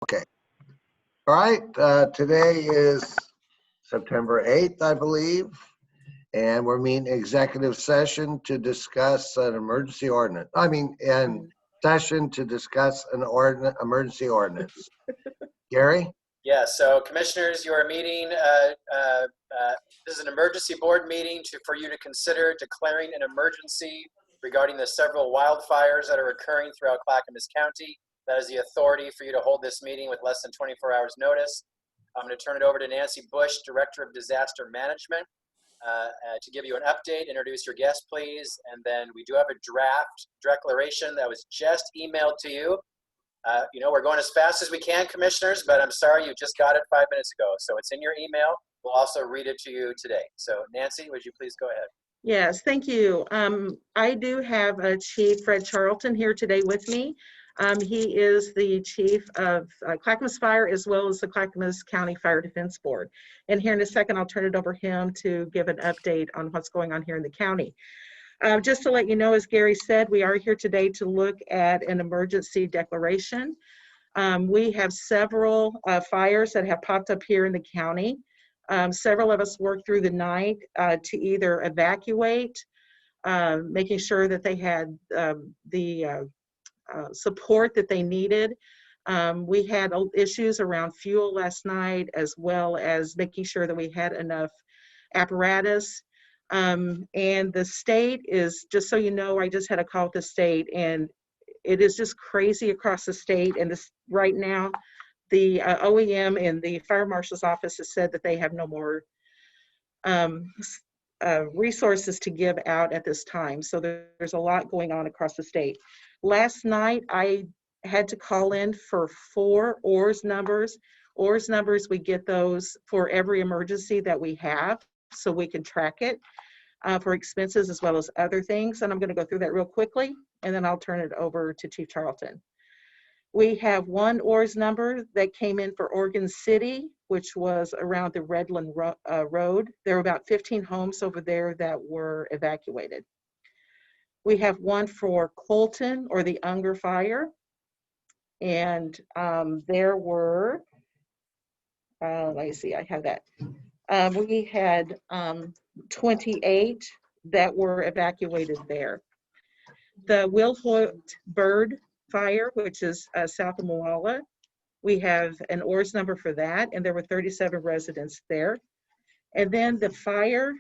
Okay. All right. Today is September 8th, I believe, and we're meeting executive session to discuss an emergency ordinance. Session to discuss an emergency ordinance. Gary? Yeah, so commissioners, you are meeting, this is an emergency board meeting for you to consider declaring an emergency regarding the several wildfires that are occurring throughout Clackamas County. That is the authority for you to hold this meeting with less than 24 hours notice. I'm going to turn it over to Nancy Bush, Director of Disaster Management, to give you an update. Introduce your guest, please. And then we do have a draft declaration that was just emailed to you. We're going as fast as we can, commissioners, but I'm sorry you just got it 5 minutes ago. So it's in your email. We'll also read it to you today. So Nancy, would you please go ahead? Yes, thank you. I do have Chief Fred Charlton here today with me. He is the chief of Clackamas Fire as well as the Clackamas County Fire Defense Board. And here in a second, I'll turn it over to him to give an update on what's going on here in the county. Just to let you know, as Gary said, we are here today to look at an emergency declaration. We have several fires that have popped up here in the county. Several of us worked through the night to either evacuate, making sure that they had the support that they needed. We had issues around fuel last night, as well as making sure that we had enough apparatus. And the state is, just so you know, I just had a call with the state, and it is just crazy across the state. And this right now, the OEM and the fire marshal's office has said that they have no more resources to give out at this time. So there's a lot going on across the state. Last night, I had to call in for 4 ORS numbers. ORS numbers, we get those for every emergency that we have, so we can track it for expenses as well as other things. And I'm going to go through that real quickly, and then I'll turn it over to Chief Charlton. We have 1 ORS number that came in for Oregon City, which was around the Redland Road. There were about 15 homes over there that were evacuated. We have 1 for Colton, or the Unger Fire. And there were, let me see, I have that. We had 28 that were evacuated there. The Wilhoit Bird Fire, which is south of Moala, we have an ORS number for that, and there were 37 residents there. And then the fire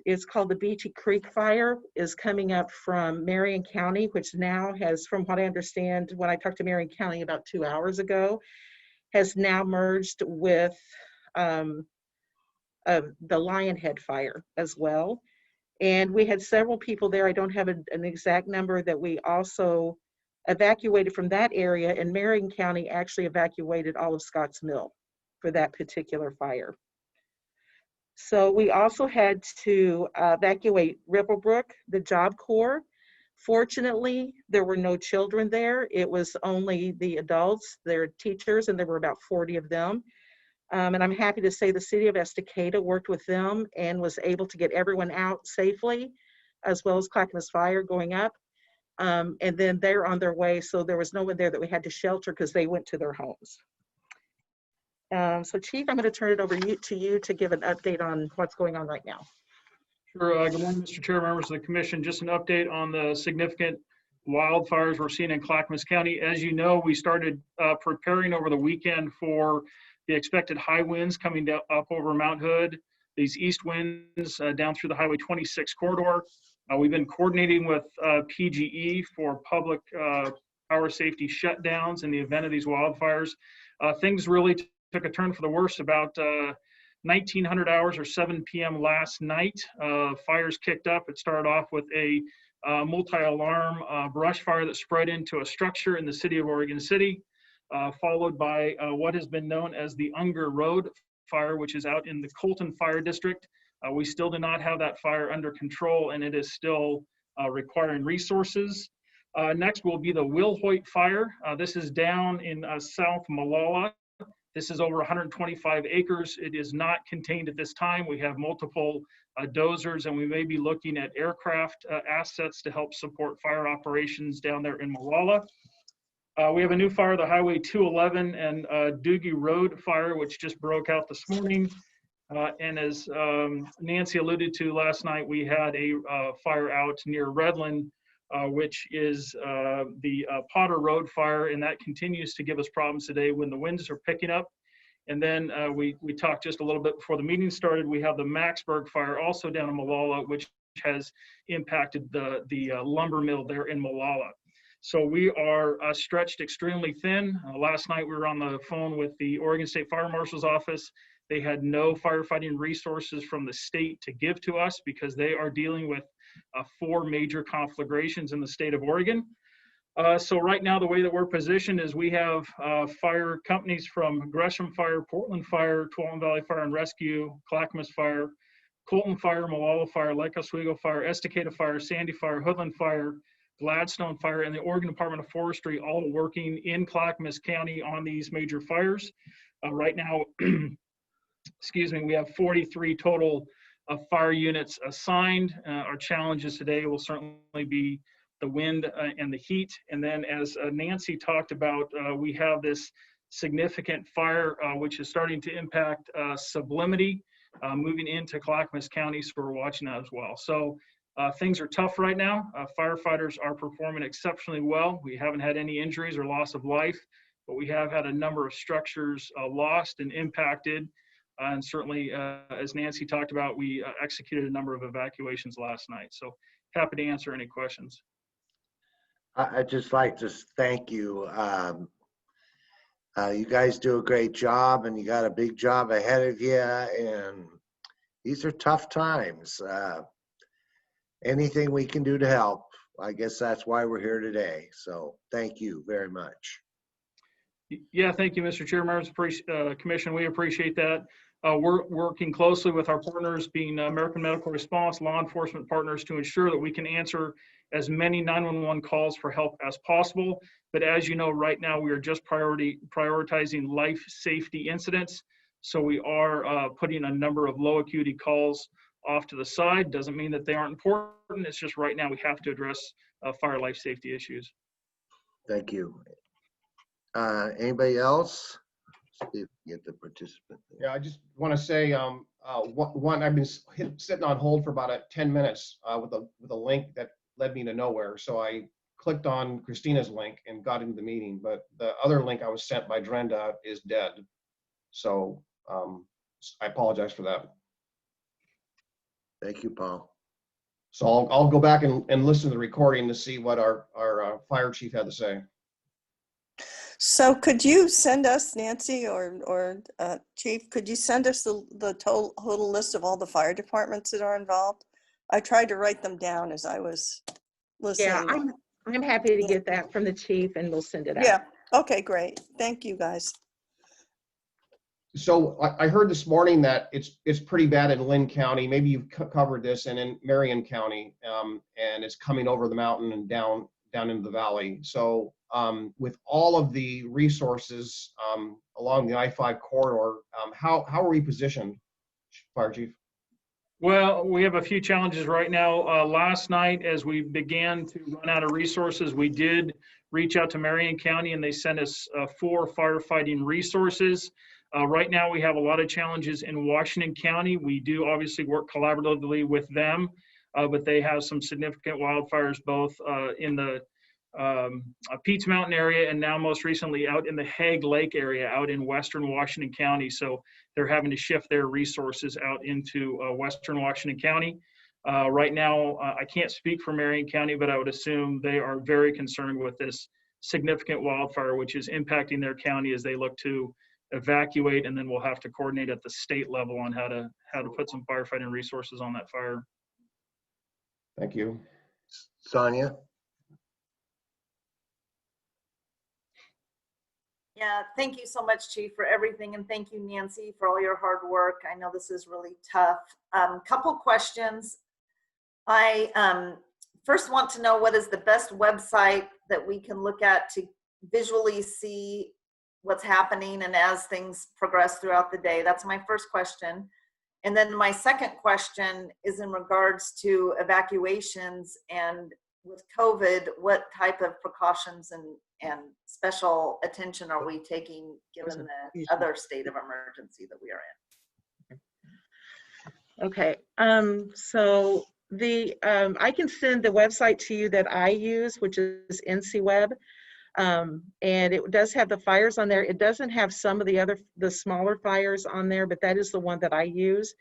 is called the Beachy Creek Fire, is coming up from Marion County, which now has, from what I understand, when I talked to Marion County about 2 hours ago, has now merged with the Lionhead Fire as well. And we had several people there. I don't have an exact number that we also evacuated from that area, and Marion County actually evacuated all of Scotts Mill for that particular fire. So we also had to evacuate Ribblebrook, the Job Corps. Fortunately, there were no children there. It was only the adults, their teachers, and there were about 40 of them. And I'm happy to say the city of Estacada worked with them and was able to get everyone out safely, as well as Clackamas Fire going up. And then they're on their way, so there was no one there that we had to shelter because they went to their homes. So Chief, I'm going to turn it over to you to give an update on what's going on right now. Sure. Good morning, Mr. Chair, members of the commission. Just an update on the significant wildfires we're seeing in Clackamas County. As you know, we started preparing over the weekend for the expected high winds coming up over Mount Hood, these east winds down through the Highway 26 corridor. We've been coordinating with PGE for public power safety shutdowns in the event of these wildfires. Things really took a turn for the worse about 1900 hours or 7 p.m. last night. Fires kicked up. It started off with a multi-alarm brush fire that spread into a structure in the city of Oregon City, followed by what has been known as the Unger Road fire, which is out in the Colton Fire District. We still do not have that fire under control, and it is still requiring resources. Next will be the Wilhoit Fire. This is down in South Molalla. This is over 125 acres. It is not contained at this time. We have multiple dozers, and we may be looking at aircraft assets to help support fire operations down there in Molalla. We have a new fire, the Highway 211 and Doogie Road fire, which just broke out this morning. And as Nancy alluded to last night, we had a fire out near Redland, which is the Potter Road fire, and that continues to give us problems today when the winds are picking up. And then we talked just a little bit before the meeting started. We have the Maxburg fire also down in Molalla, which has impacted the lumber mill there in Molalla. So we are stretched extremely thin. Last night we were on the phone with the Oregon State Fire Marshal's office. They had no firefighting resources from the state to give to us because they are dealing with 4 major conflagrations in the state of Oregon. So right now, the way that we're positioned is we have fire companies from Gresham Fire, Portland Fire, Tuolumne Valley Fire and Rescue, Clackamas Fire, Colton Fire, Molalla Fire, Lake Oswego Fire, Estacada Fire, Sandy Fire, Hoodland Fire, Gladstone Fire, and the Oregon Department of Forestry all working in Clackamas County on these major fires. Right now, excuse me, we have 43 total fire units assigned. Our challenges today will certainly be the wind and the heat. And then as Nancy talked about, we have this significant fire which is starting to impact Sublimity moving into Clackamas County, so we're watching that as well. So things are tough right now. Firefighters are performing exceptionally well. We haven't had any injuries or loss of life, but we have had a number of structures lost and impacted. And certainly, as Nancy talked about, we executed a number of evacuations last night. So happy to answer any questions. I'd just like to thank you. You guys do a great job, and you got a big job ahead of you, and these are tough times. Anything we can do to help, I guess that's why we're here today. So thank you very much. Yeah, thank you, Mr. Chair, members of Commission. We appreciate that. We're working closely with our partners, being American Medical Response, law enforcement partners, to ensure that we can answer as many 911 calls for help as possible. But as you know, right now, we are just prioritizing life safety incidents. So we are putting a number of low acuity calls off to the side. Doesn't mean that they aren't important. It's just right now we have to address fire life safety issues. Thank you. Anybody else? See if we get the participant. Yeah, I just want to say, one, I've been sitting on hold for about 10 minutes with a link that led me to nowhere. So I clicked on Christina's link and got into the meeting, but the other link I was sent by Drenda is dead. So I apologize for that. Thank you, Paul. So I'll go back and listen to the recording to see what our fire chief had to say. So could you send us, Nancy or Chief, could you send us the total list of all the fire departments that are involved? I tried to write them down as I was listening. Yeah, I'm happy to get that from the chief, and we'll send it out. Yeah, okay, great. Thank you, guys. So I heard this morning that it's pretty bad in Lynn County. Maybe you've covered this, and in Marion County, and it's coming over the mountain and down into the valley. So with all of the resources along the I-5 corridor, how are we positioned, Fire Chief? Well, we have a few challenges right now. Last night, as we began to run out of resources, we did reach out to Marion County, and they sent us 4 firefighting resources. Right now, we have a lot of challenges in Washington County. We do obviously work collaboratively with them, but they have some significant wildfires both in the Pete's Mountain area and now most recently out in the Hague Lake area out in western Washington County. So they're having to shift their resources out into western Washington County. Right now, I can't speak for Marion County, but I would assume they are very concerned with this significant wildfire, which is impacting their county as they look to evacuate, and then we'll have to coordinate at the state level on how to put some firefighting resources on that fire. Thank you. Sonia? Yeah, thank you so much, Chief, for everything, and thank you, Nancy, for all your hard work. I know this is really tough. Couple questions. I first want to know what is the best website that we can look at to visually see what's happening and as things progress throughout the day. That's my first question. And then my second question is in regards to evacuations, and with COVID, what type of precautions and special attention are we taking given the other state of emergency that we are in? Okay, so I can send the website to you that I use, which is NCWeb. And it does have the fires on there. It doesn't have some of the smaller fires on there, but that is the one that I use.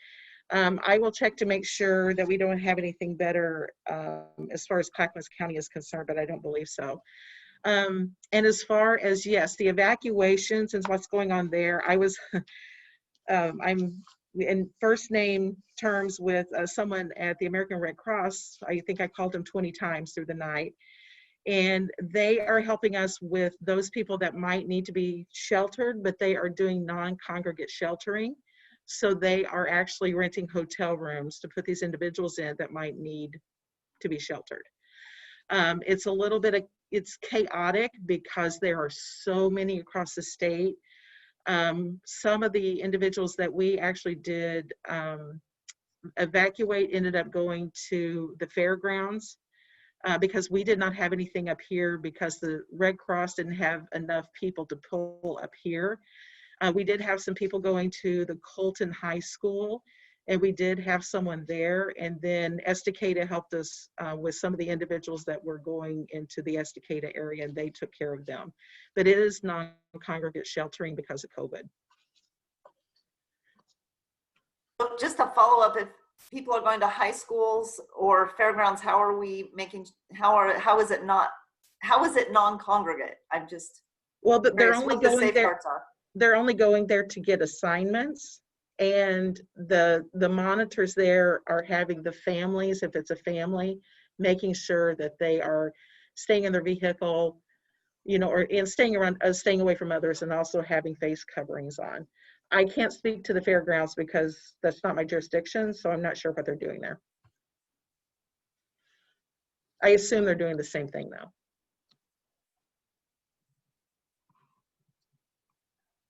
I will check to make sure that we don't have anything better as far as Clackamas County is concerned, but I don't believe so. And as far as, yes, the evacuations and what's going on there, I'm in first name terms with someone at the American Red Cross. I think I called them 20 times through the night. And they are helping us with those people that might need to be sheltered, but they are doing non-congregate sheltering. So they are actually renting hotel rooms to put these individuals in that might need to be sheltered. It's a little bit it's chaotic because there are so many across the state. Some of the individuals that we actually did evacuate ended up going to the fairgrounds. Because we did not have anything up here because the Red Cross didn't have enough people to pull up here. We did have some people going to the Colton High School, and we did have someone there. And then Estacada helped us with some of the individuals that were going into the Estacada area, and they took care of them. But it is non-congregate sheltering because of COVID. So just a follow up, if people are going to high schools or fairgrounds, how is it non-congregate? I'm just well, but they're curious only what the going there. safeguards are. They're only going there to get assignments, and the monitors there are having the families, if it's a family, making sure that they are staying in their vehicle, and staying away from others, and also having face coverings on. I can't speak to the fairgrounds because that's not my jurisdiction, so I'm not sure what they're doing there. I assume they're doing the same thing though.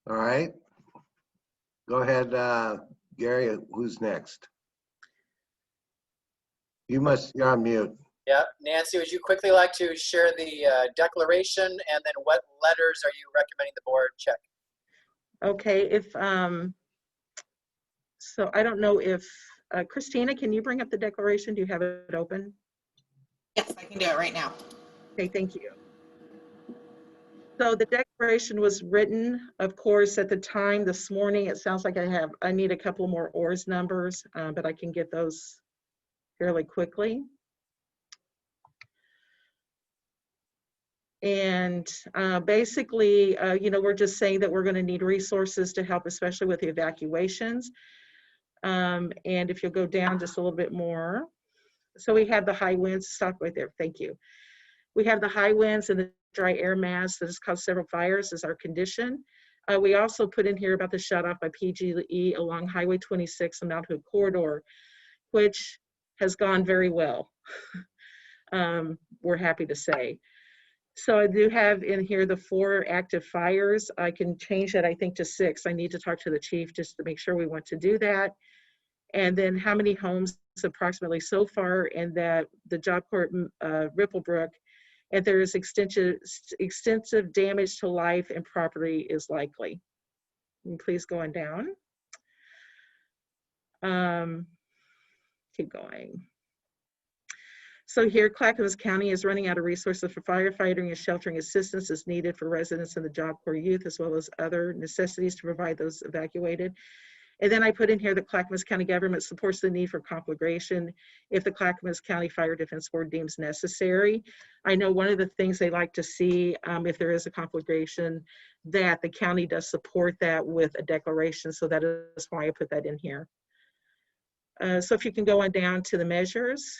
All right. Go ahead, Gary, who's next? You're on mute. Yeah, Nancy, would you quickly like to share the declaration, and then what letters are you recommending the board check? Okay, so I don't know if, Christina, can you bring up the declaration? Do you have it open? Yes, I can do it right now. Okay, thank you. So the declaration was written, of course, at the time this morning. It sounds like I need a couple more ORS numbers, but I can get those fairly quickly. And basically, we're just saying that we're going to need resources to help, especially with the evacuations. And if you'll go down just a little bit more. So we have the high winds, stop right there, thank you. We have the high winds and the dry air mass that has caused several fires as our condition. We also put in here about the shut off by PG&E along Highway 26 and Mount Hood corridor, which has gone very well. We're happy to say. So I do have in here the 4 active fires. I can change that, I think, to 6. I need to talk to the chief just to make sure we want to do that. And then how many homes approximately so far, and that the job court Ripplebrook, and there is extensive damage to life and property is likely. And please go on down. Keep going. So here, Clackamas County is running out of resources for firefighting and sheltering assistance is needed for residents in the Job Corps youth, as well as other necessities to provide those evacuated. And then I put in here that Clackamas County government supports the need for conflagration if the Clackamas County Fire Defense Board deems necessary. I know one of the things they like to see, if there is a conflagration, that the county does support that with a declaration. So that is why I put that in here. So if you can go on down to the measures.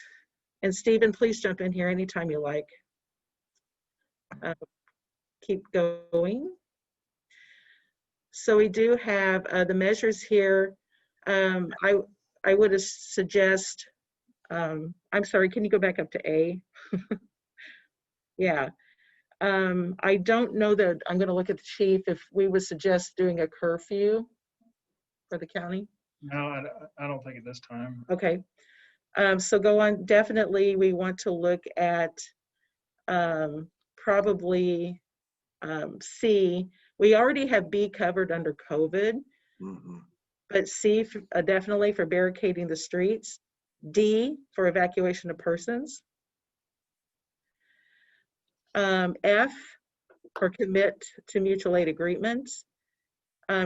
And Stephen, please jump in here anytime you like. Keep going. So we do have the measures here. I would suggest, I'm sorry, can you go back up to A? Yeah. I don't know that, I'm going to look at the chief if we would suggest doing a curfew for the county. No, I don't think at this time. Okay. So go on, definitely we want to look at probably C, we already have B covered under COVID, Mhm. but C definitely for barricading the streets. D for evacuation of persons. F for commit to mutual aid agreements.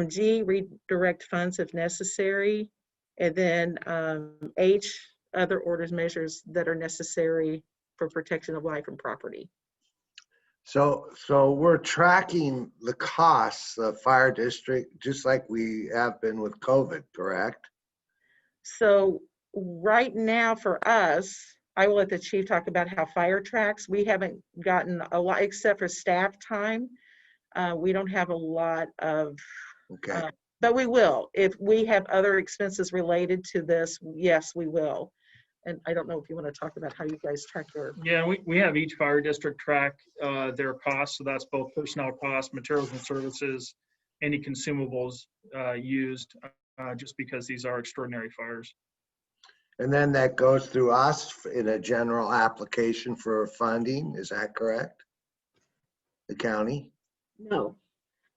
G, redirect funds if necessary. And then H, other orders, measures that are necessary for protection of life and property. So we're tracking the costs of fire district, just like we have been with COVID, correct? So right now for us, I will let the chief talk about how fire tracks. We haven't gotten a lot, except for staff time. We don't have a lot of, Okay. but we will. If we have other expenses related to this, yes, we will. And I don't know if you want to talk about how you guys track your. Yeah, we have each fire district track their costs. So that's both personnel costs, materials and services, any consumables used, just because these are extraordinary fires. And then that goes through us in a general application for funding, is that correct? The county? No.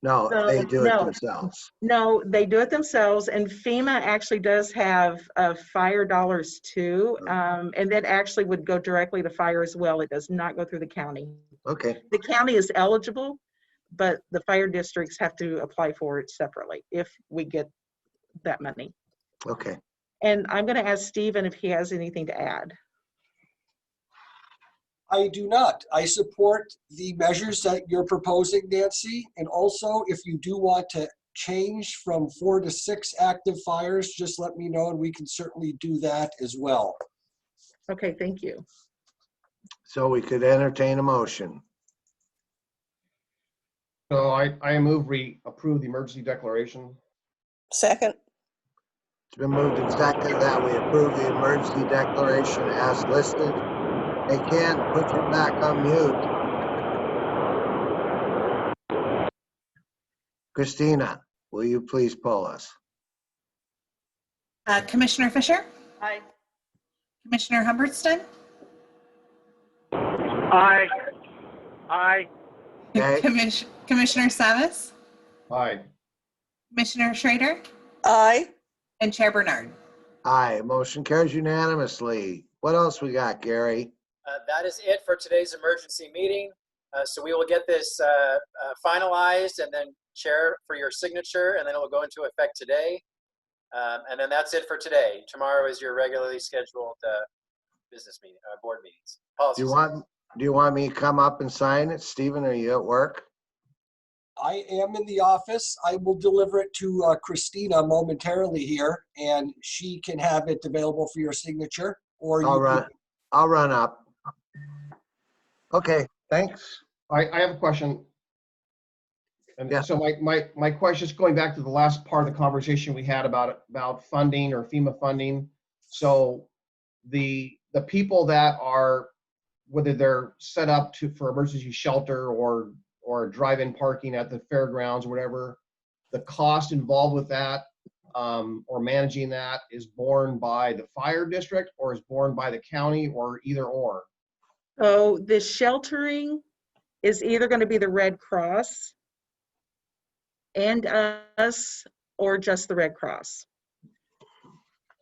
No, So, they do it no. themselves. No, they do it themselves, and FEMA actually does have fire dollars too, and that actually would go directly to fire as well. It does not go through the county. Okay, The county is eligible, but the fire districts have to apply for it separately if we get that money. okay. And I'm going to ask Stephen if he has anything to add. I do not. I support the measures that you're proposing, Nancy. And also, if you do want to change from 4 to 6 active fires, just let me know and we can certainly do that as well. Okay, thank you. So we could entertain a motion. So I move we approve the emergency declaration. Second. It's been moved and seconded that we approve the emergency declaration as listed. Hey, Ken, put you back on mute. Christina, will you please poll us? Commissioner Fisher? Aye. Commissioner Humbertson? Aye. Aye. Okay. Commissioner Savis? Aye. Commissioner Schrader? Aye. And Chair Bernard? Aye, motion carries unanimously. What else we got, Gary? That is it for today's emergency meeting. So we will get this finalized and then chair for your signature, and then it will go into effect today. And then that's it for today. Tomorrow is your regularly scheduled business meeting, board meetings. Policy. Do you want me to come up and sign it? Stephen, are you at work? I am in the office. I will deliver it to Christina momentarily here, and she can have it available for your signature. Or I'll you I'll run up. Okay, thanks. I have a question. And Yeah. so my question is going back to the last part of the conversation we had about funding or FEMA funding. So the people that are, whether they're set up for emergency shelter or drive-in parking at the fairgrounds or whatever, the cost involved with that or managing that is borne by the fire district or is borne by the county or either or? So the sheltering is either going to be the Red Cross and us, or just the Red Cross.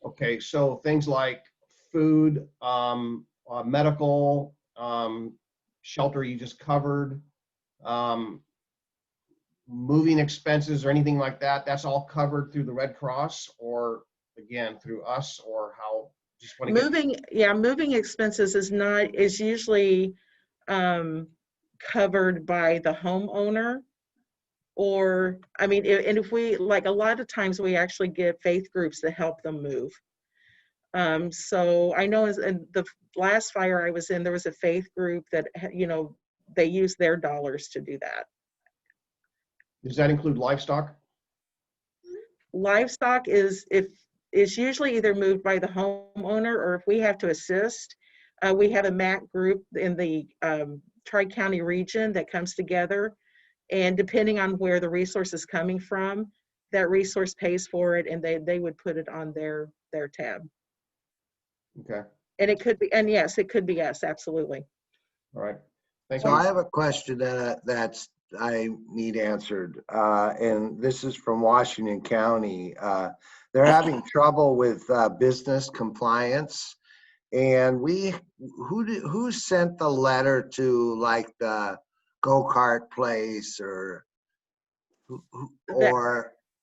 Okay, so things like food, medical, shelter you just covered, moving expenses or anything like that, that's all covered through the Red Cross or again through us, or how? Just want to moving expenses is usually covered by the homeowner. Or, I mean, and if we, like a lot of times we actually get faith groups to help them move. So I know in the last fire I was in, there was a faith group that, you know, they used their dollars to do that. Does that include livestock? Livestock is usually either moved by the homeowner, or if we have to assist, we have a MAC group in the Tri-County region that comes together. And depending on where the resource is coming from, that resource pays for it, and they would put it on their tab. Okay. And it could be, and yes, it could be us, absolutely. All right. Thank So you. I have a question that's I need answered. And this is from Washington County. They're having trouble with business compliance. And who sent the letter to like the go-kart place or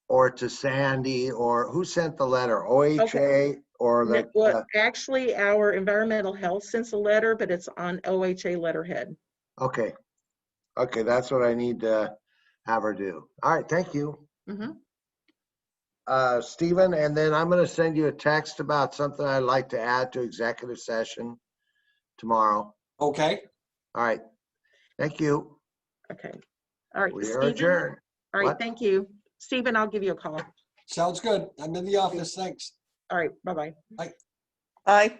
or to Sandy, or who sent the letter? OHA or the Well, actually, our environmental health sends a letter, but it's on OHA letterhead. okay. Okay, that's what I need to have her do. All right, thank you. Mhm. Stephen, and then I'm going to send you a text about something I'd like to add to executive session tomorrow. Okay, All right, thank you. Okay. All right, We are Stephen. adjourned. All right, What? thank you. Stephen, I'll give you a call. sounds good. I'm in the office. Thanks. All right, bye-bye. Aye.